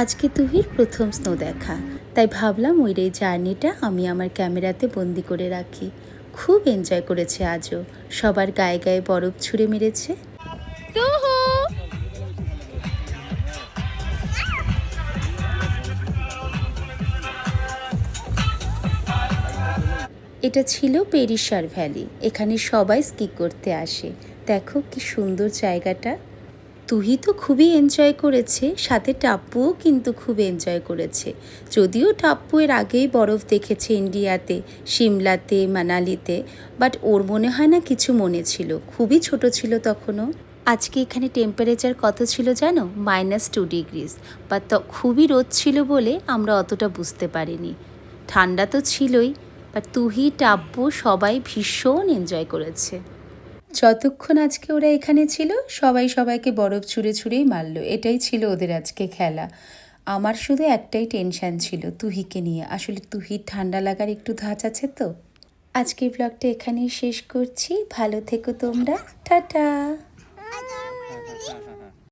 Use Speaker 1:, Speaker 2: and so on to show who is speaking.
Speaker 1: আজকে তুহির প্রথম স্নো দেখা, তাই ভাবলাম ওই জার্নিটা আমি আমার ক্যামেরাতে বন্দি করে রাখি। খুব এনজয় করেছে আজও, সবার গায়ে গায়ে বরফ ছুঁড়ে মেরেছে। এটা ছিল পেরিসার ভ্যালি, এখানে সবাই স্কি করতে আসে। দেখো কি সুন্দর জায়গাটা। তুহি তো খুবই এনজয় করেছে, সাথে টাপ্পুও কিন্তু খুব এনজয় করেছে। যদিও টাপ্পু এর আগেই বরফ দেখেছে ইন্ডিয়াতে, সিমলাতে, মানালিতে, বাট ওর মনে হয় না কিছু মনে ছিল, খুবই ছোট ছিল তখনও। আজকে এখানে টেম্পারেচার কত ছিল জানো? -2 ডিগ্রিজ। বা খুবই রোদ ছিল বলে আমরা অতটা বুঝতে পারিনি। ঠান্ডা তো ছিলই, বাট তুহি, টাপ্পু সবাই ভীষণ এনজয় করেছে। যতক্ষণ আজকে ওরা এখানে ছিল সবাই সবাইকে বরফ ছুঁড়ে ছুঁড়েই মারলো, এটাই ছিল ওদের আজকে খেলা। আমার শুধু একটাই টেনশান ছিল তুহিকে নিয়ে, আসলে তুহির ঠান্ডা লাগার একটু ধাঁচ আছে তো। আজকের ব্লগটা এখানেই শেষ করছি, ভালো থেকো তোমরা, টাটা।